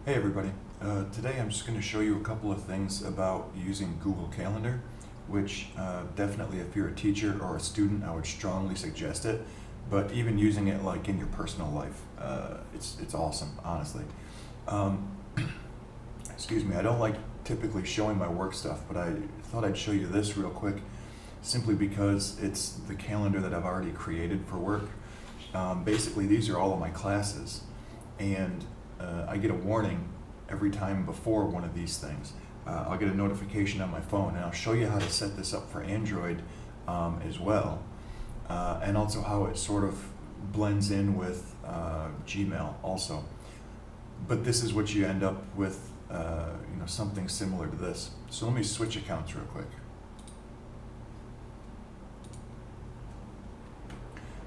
Hey everybody. Today I'm just going to show you a couple of things about using Google Calendar, which definitely if you're a teacher or a student, I would strongly suggest it. But even using it like in your personal life, it's awesome, honestly. Um, excuse me, I don't like typically showing my work stuff, but I thought I'd show you this real quick, simply because it's the calendar that I've already created for work. Basically, these are all of my classes, and I get a warning every time before one of these things. I'll get a notification on my phone, and I'll show you how to set this up for Android as well, and also how it sort of blends in with Gmail also. But this is what you end up with, something similar to this. So let me switch accounts real quick.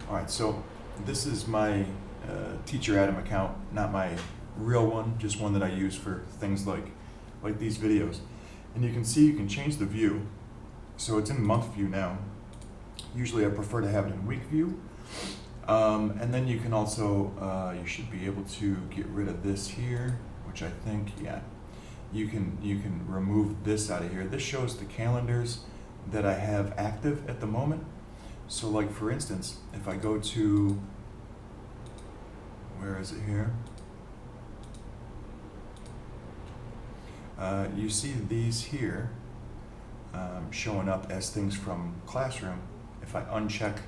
All right, so this is my Teacher Adam account, not my real one, just one that I use for things like these videos. And you can see you can change the view. So it's in month view now. Usually I prefer to have it in week view. And then you can also, you should be able to get rid of this here, which I think, yeah, you can remove this out of here. This shows the calendars that I have active at the moment. So like for instance, if I go to, where is it here? You see these here showing up as things from classroom. If I uncheck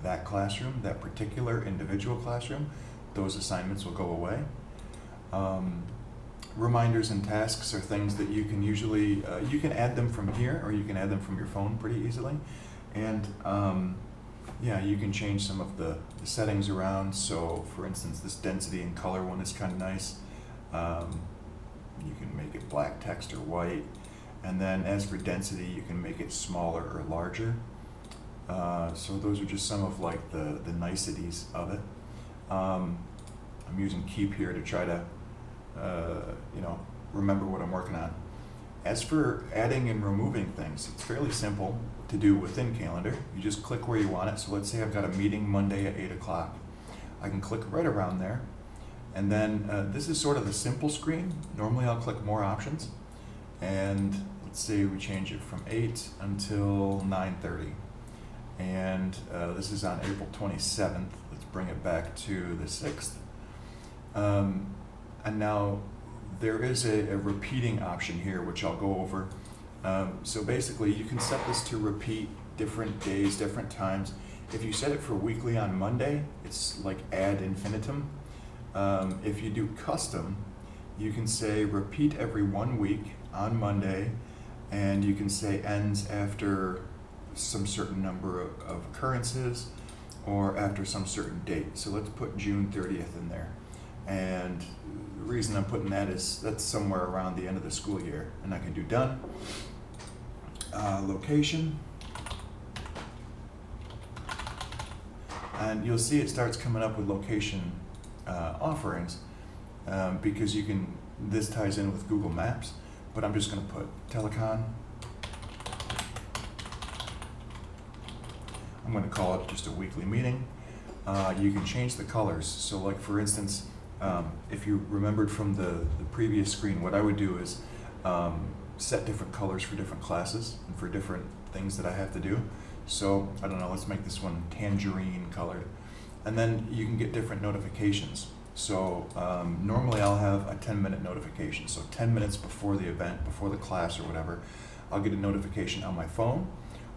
that classroom, that particular individual classroom, those assignments will go away. Reminders and tasks are things that you can usually, you can add them from here, or you can add them from your phone pretty easily. And yeah, you can change some of the settings around. So for instance, this density and color one is kind of nice. You can make it black text or white. And then as for density, you can make it smaller or larger. So those are just some of like the niceties of it. I'm using keep here to try to remember what I'm working on. As for adding and removing things, it's fairly simple to do within Calendar. You just click where you want it. So let's say I've got a meeting Monday at 8 o'clock. I can click right around there. And then this is sort of the simple screen. Normally I'll click more options. And let's say we change it from 8 until 9:30. And this is on April 27th. Let's bring it back to the 6th. And now there is a repeating option here, which I'll go over. So basically you can set this to repeat different days, different times. If you set it for weekly on Monday, it's like ad infinitum. If you do custom, you can say repeat every 1 week on Monday, and you can say ends after some certain number of occurrences or after some certain date. So let's put June 30th in there. And the reason I'm putting that is that's somewhere around the end of the school year. And I can do done. Location. And you'll see it starts coming up with location offerings because you can, this ties in with Google Maps, but I'm just going to put Telecon. I'm going to call it just a weekly meeting. You can change the colors. So like for instance, if you remembered from the previous screen, what I would do is set different colors for different classes and for different things that I have to do. So I don't know, let's make this one tangerine colored. And then you can get different notifications. So normally I'll have a 10-minute notification. So 10 minutes before the event, before the class or whatever, I'll get a notification on my phone.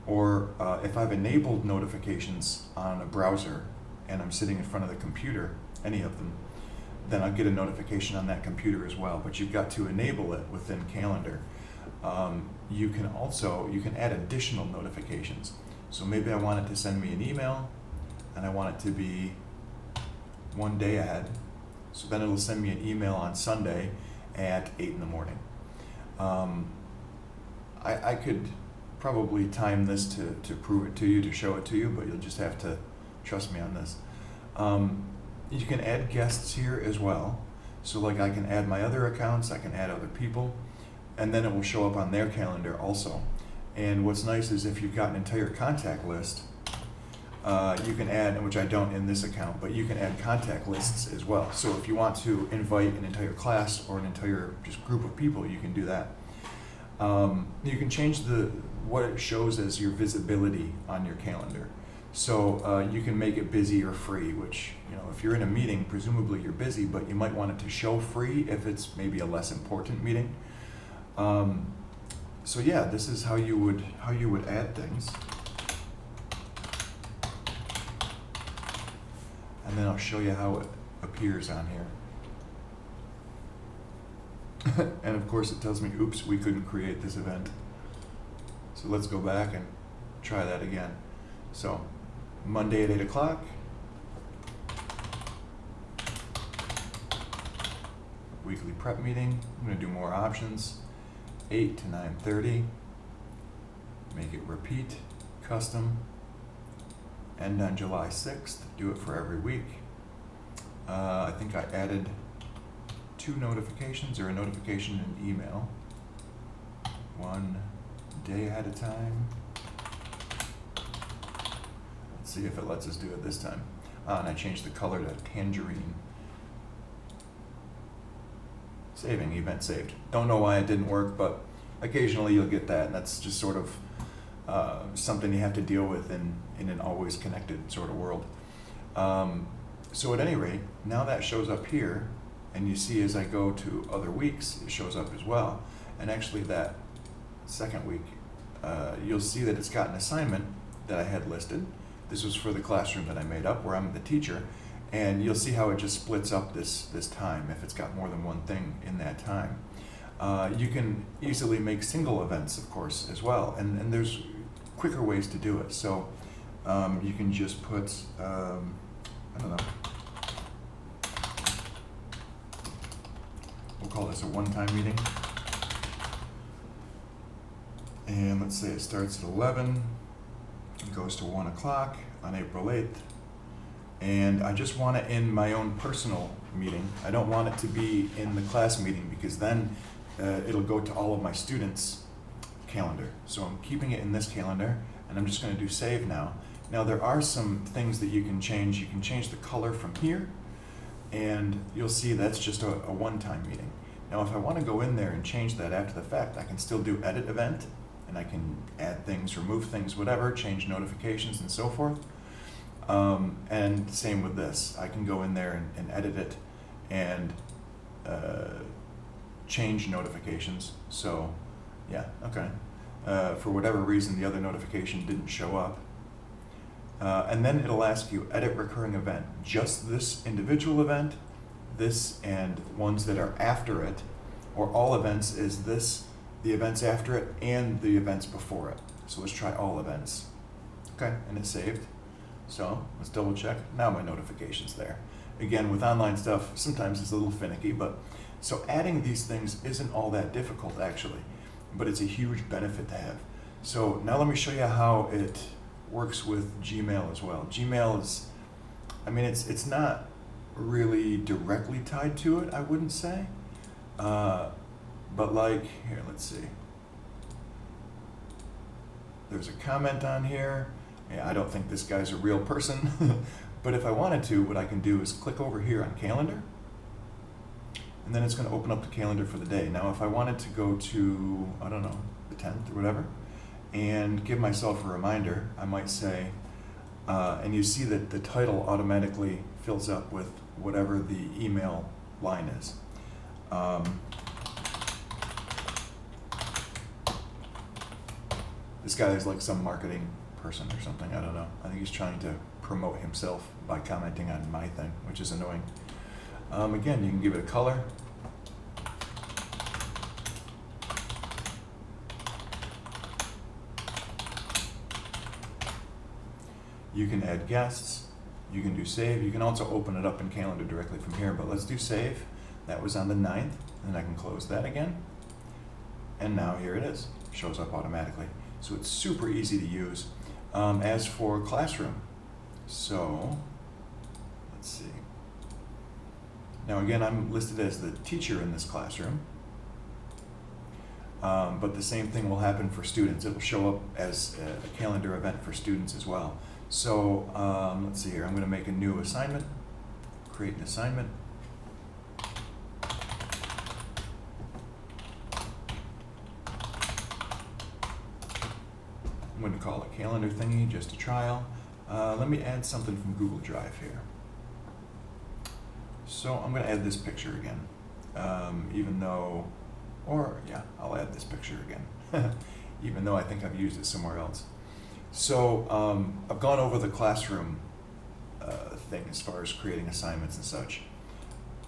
Or if I've enabled notifications on a browser and I'm sitting in front of the computer, any of them, then I'll get a notification on that computer as well. But you've got to enable it within Calendar. You can add additional notifications. So maybe I want it to send me an email and I want it to be 1 day ahead. So then it'll send me an email on Sunday at 8 in the morning. I could probably time this to prove it to you, to show it to you, but you'll just have to trust me on this. You can add guests here as well. So like I can add my other accounts, I can add other people, and then it will show up on their calendar also. And what's nice is if you've got an entire contact list, you can add, which I don't in this account, but you can add contact lists as well. So if you want to invite an entire class or an entire just group of people, you can do that. You can change what it shows as your visibility on your calendar. So you can make it busy or free, which, if you're in a meeting, presumably you're busy, but you might want it to show free if it's maybe a less important meeting. So yeah, this is how you would add things. And then I'll show you how it appears on here. And of course it tells me, oops, we couldn't create this event. So let's go back and try that again. So Monday at 8 o'clock. Weekly prep meeting. I'm going to do more options. 8 to 9:30. Make it repeat, custom. End on July 6th. Do it for every week. I think I added 2 notifications, or a notification and email. 1 day ahead of time. Let's see if it lets us do it this time. And I changed the color to tangerine. Saving, event saved. Don't know why it didn't work, but occasionally you'll get that, and that's just sort of something you have to deal with in an always connected sort of world. So at any rate, now that shows up here, and you see as I go to other weeks, it shows up as well. And actually that second week, you'll see that it's got an assignment that I had listed. This was for the classroom that I made up where I'm the teacher, and you'll see how it just splits up this time if it's got more than one thing in that time. You can easily make single events, of course, as well, and there's quicker ways to do it. So you can just put, I don't know, we'll call this a one-time meeting. And let's say it starts at 11, and goes to 1 o'clock on April 8th. And I just want it in my own personal meeting. I don't want it to be in the class meeting, because then it'll go to all of my students' calendar. So I'm keeping it in this calendar, and I'm just going to do save now. Now there are some things that you can change. You can change the color from here, and you'll see that's just a one-time meeting. Now if I want to go in there and change that after the fact, I can still do edit event, and I can add things, remove things, whatever, change notifications and so forth. And same with this. I can go in there and edit it and change notifications. So yeah, okay. For whatever reason, the other notification didn't show up. And then it'll ask you, edit recurring event. Just this individual event, this and ones that are after it, or all events is this, the events after it, and the events before it. So let's try all events. Okay, and it's saved. So let's double check. Now my notification's there. Again, with online stuff, sometimes it's a little finicky, but so adding these things isn't all that difficult actually, but it's a huge benefit to have. So now let me show you how it works with Gmail as well. Gmail is, I mean, it's not really directly tied to it, I wouldn't say. But like, here, let's see. There's a comment on here. Yeah, I don't think this guy's a real person, but if I wanted to, what I can do is click over here on calendar, and then it's going to open up the calendar for the day. Now, if I wanted to go to, I don't know, the 10th or whatever, and give myself a reminder, I might say, and you see that the title automatically fills up with whatever the email line is. This guy is like some marketing person or something, I don't know. I think he's trying to promote himself by commenting on my thing, which is annoying. Again, you can give it a color. You can add guests. You can do save. You can also open it up in calendar directly from here, but let's do save. That was on the 9th, and I can close that again. And now here it is. Shows up automatically. So it's super easy to use. As for classroom, so let's see. Now again, I'm listed as the teacher in this classroom, but the same thing will happen for students. It will show up as a calendar event for students as well. So let's see here. I'm going to make a new assignment, create an assignment. I'm going to call it calendar thingy, just a trial. Let me add something from Google Drive here. So I'm going to add this picture again, I'll add this picture again, even though I think I've used it somewhere else. So I've gone over the classroom thing as far as creating assignments and such,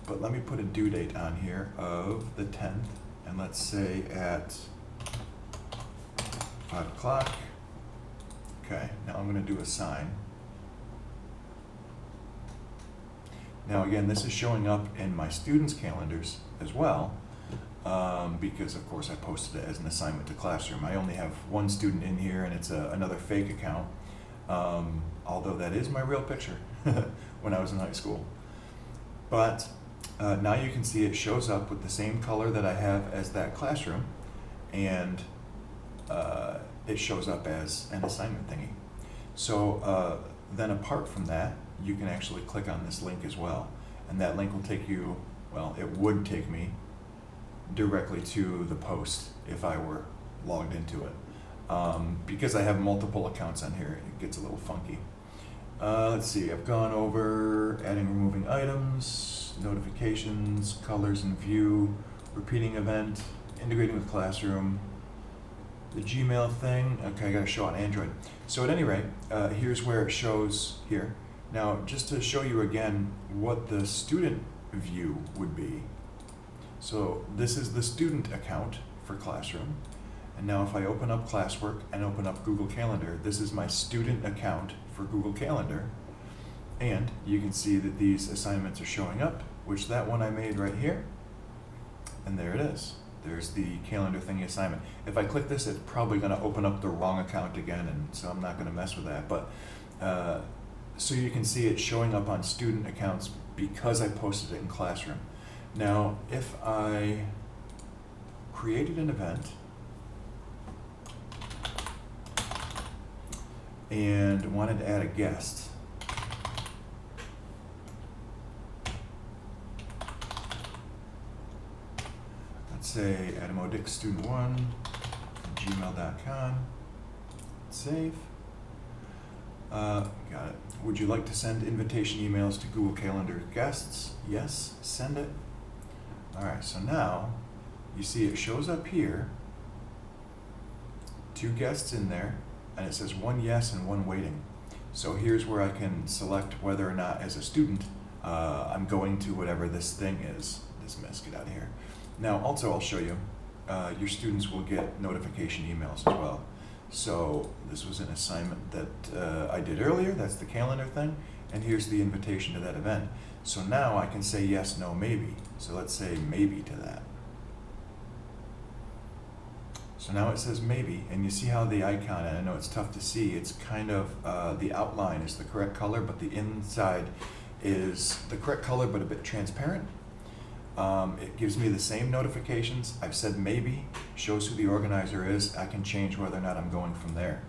but let me put a due date on here of the 10th, and let's say at 5 o'clock. Okay, now I'm going to do assign. Now again, this is showing up in my students' calendars as well, because of course I posted it as an assignment to Classroom. I only have one student in here, and it's another fake account, although that is my real picture when I was in high school. But now you can see it shows up with the same color that I have as that Classroom, and it shows up as an assignment thingy. So then apart from that, you can actually click on this link as well, and that link will take you, well, it would take me directly to the post if I were logged into it. Because I have multiple accounts on here, it gets a little funky. Let's see, I've gone over adding, removing items, notifications, colors and view, repeating event, integrating with Classroom, the Gmail thing. Okay, I gotta show on Android. So at any rate, here's where it shows here. Now, just to show you again what the student view would be. So this is the student account for Classroom. And now if I open up classwork and open up Google Calendar, this is my student account for Google Calendar. And you can see that these assignments are showing up, which that one I made right here. And there it is. There's the calendar thingy assignment. If I click this, it's probably going to open up the wrong account again, and so I'm not going to mess with that. But so you can see it showing up on student accounts because I posted it in Classroom. Now, if I created an event and wanted to add a guest, say Adam O'Dick student 1 gmail.com. Save. Got it. Would you like to send invitation emails to Google Calendar guests? Yes, send it. Alright, so now you see it shows up here, 2 guests in there, and it says 1 yes and 1 waiting. So here's where I can select whether or not as a student I'm going to whatever this thing is. This mess, get out of here. Now, also I'll show you, your students will get notification emails as well. So this was an assignment that I did earlier, that's the calendar thing, and here's the invitation to that event. So now I can say yes, no, maybe. So let's say maybe to that. So now it says maybe, and you see how the icon, and I know it's tough to see, it's kind of, the outline is the correct color, but the inside is the correct color but a bit transparent. It gives me the same notifications. I've said maybe, shows who the organizer is. I can change whether or not I'm going from there.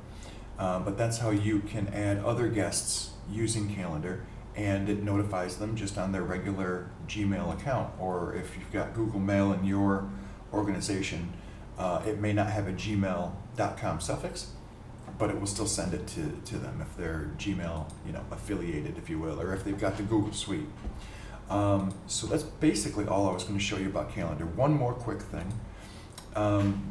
But that's how you can add other guests using Calendar, and it notifies them just on their regular Gmail account. Or if you've got Google Mail in your organization, it may not have a gmail.com suffix, but it will still send it to them if they're Gmail, affiliated, if you will, or if they've got the Google Suite. So that's basically all I was going to show you about Calendar. One more quick thing.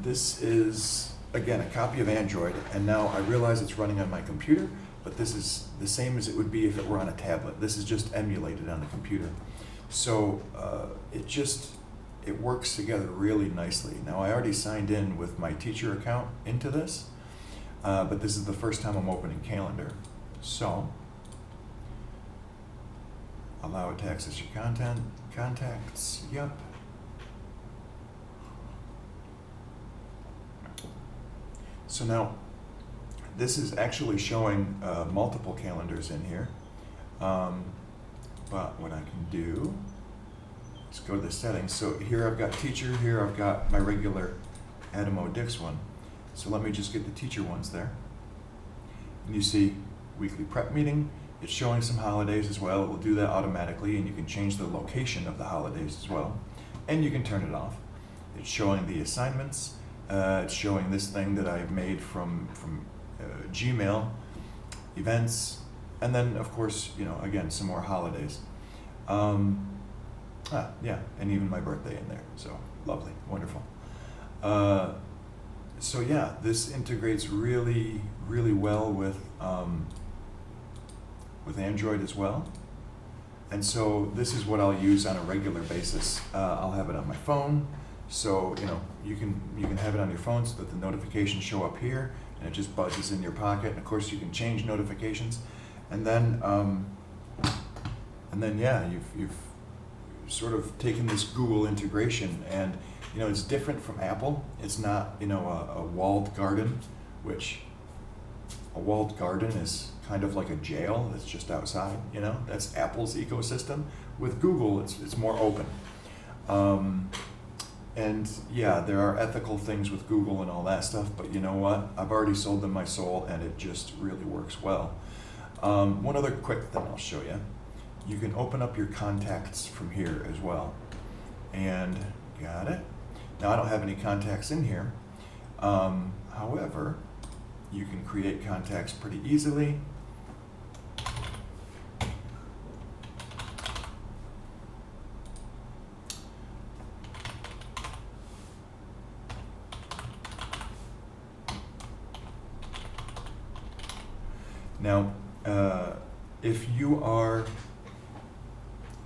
This is, again, a copy of Android, and now I realize it's running on my computer, but this is the same as it would be if it were on a tablet. This is just emulated on the computer. So it works together really nicely. Now, I already signed in with my teacher account into this, but this is the first time I'm opening Calendar. So allow it to access your contacts, yep. So now, this is actually showing multiple calendars in here, but what I can do is go to the settings. So here I've got teacher, here I've got my regular Adam O'Dick's one. So let me just get the teacher ones there. And you see weekly prep meeting. It's showing some holidays as well. It will do that automatically, and you can change the location of the holidays as well. And you can turn it off. It's showing the assignments. It's showing this thing that I've made from Gmail, events, and then of course, again, some more holidays. Yeah, and even my birthday in there. So lovely, wonderful. So yeah, this integrates really, really well with Android as well. And so this is what I'll use on a regular basis. I'll have it on my phone. So you can have it on your phone so that the notifications show up here, and it just buzzes in your pocket. And of course, you can change notifications, and then yeah, you've sort of taken this Google integration, and it's different from Apple. It's not a walled garden, which a walled garden is kind of like a jail that's just outside. That's Apple's ecosystem. With Google, it's more open. And yeah, there are ethical things with Google and all that stuff, but you know what? I've already sold them my soul, and it just really works well. One other quick thing I'll show you. You can open up your contacts from here as well. And got it. Now I don't have any contacts in here. However, you can create contacts pretty easily. Now, if you are,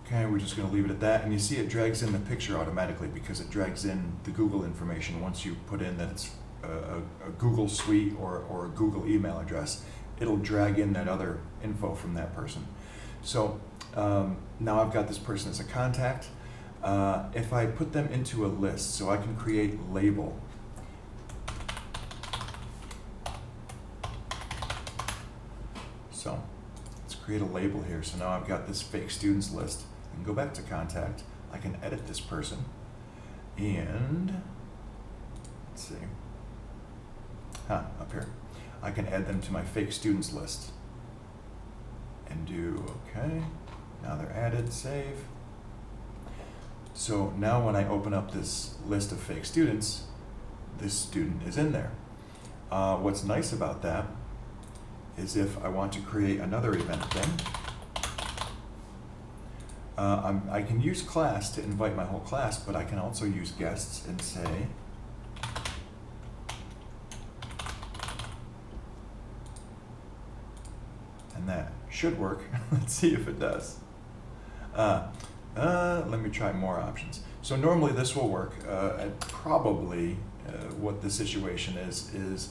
okay, we're just going to leave it at that, and you see it drags in the picture automatically because it drags in the Google information once you put in that it's a Google Suite or a Google email address. It'll drag in that other info from that person. So now I've got this person as a contact. If I put them into a list, so I can create label. So let's create a label here. So now I've got this fake students list. I can go back to contact. I can edit this person. And let's see. Up here. I can add them to my fake students list. And do okay. Now they're added, save. So now when I open up this list of fake students, this student is in there. What's nice about that is if I want to create another event thing, I can use class to invite my whole class, but I can also use guests and say, and that should work. Let's see if it does. Let me try more options. So normally this will work, and probably what the situation is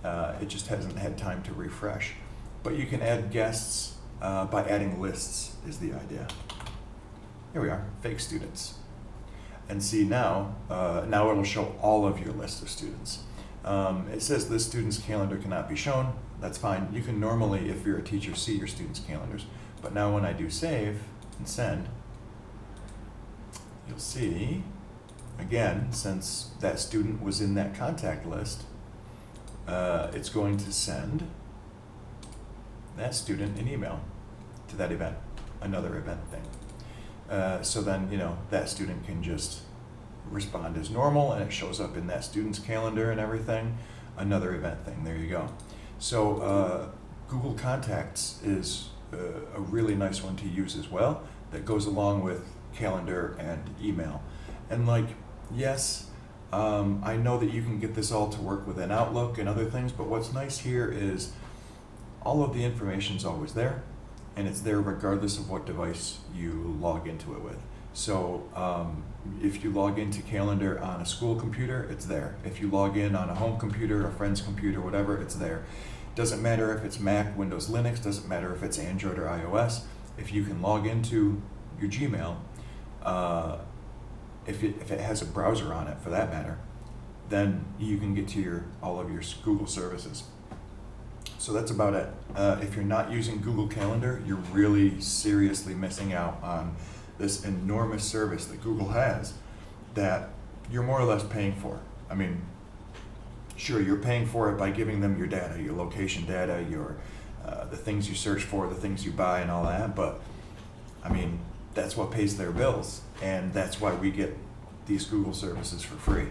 it just hasn't had time to refresh. But you can add guests by adding lists is the idea. Here we are, fake students. And see now it'll show all of your list of students. It says this student's calendar cannot be shown. That's fine. You can normally, if you're a teacher, see your students' calendars. But now when I do save and send, you'll see, again, since that student was in that contact list, it's going to send that student an email to that event, another event thing. So then, that student can just respond as normal, and it shows up in that student's calendar and everything, another event thing. There you go. So Google Contacts is a really nice one to use as well, that goes along with calendar and email. And yes, I know that you can get this all to work within Outlook and other things, but what's nice here is all of the information's always there, and it's there regardless of what device you log into it with. So if you log into Calendar on a school computer, it's there. If you log in on a home computer, a friend's computer, whatever, it's there. Doesn't matter if it's Mac, Windows, Linux, doesn't matter if it's Android or iOS. If you can log into your Gmail, if it has a browser on it for that matter, then you can get to all of your Google services. So that's about it. If you're not using Google Calendar, you're really seriously missing out on this enormous service that Google has that you're more or less paying for. I mean, sure, you're paying for it by giving them your data, your location data, your the things you search for, the things you buy, and all that. But I mean, that's what pays their bills, and that's why we get these Google services for free.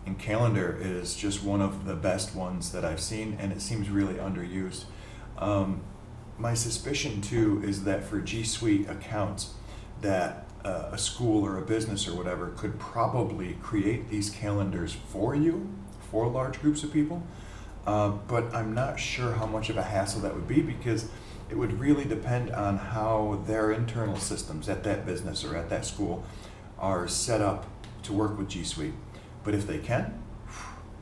And Calendar is just one of the best ones that I've seen, and it seems really underused. My suspicion too is that for G Suite accounts, that a school or a business or whatever could probably create these calendars for you, for large groups of people. But I'm not sure how much of a hassle that would be, because it would really depend on how their internal systems at that business or at that school are set up to work with G Suite. But if they can,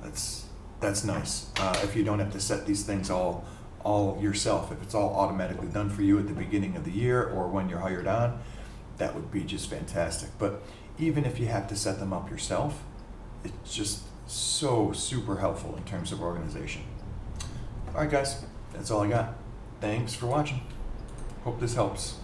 that's nice. If you don't have to set these things all yourself, if it's all automatically done for you at the beginning of the year or when you're hired on, that would be just fantastic. But even if you have to set them up yourself, it's just so super helpful in terms of organization. All right, guys, that's all I got. Thanks for watching. Hope this helps.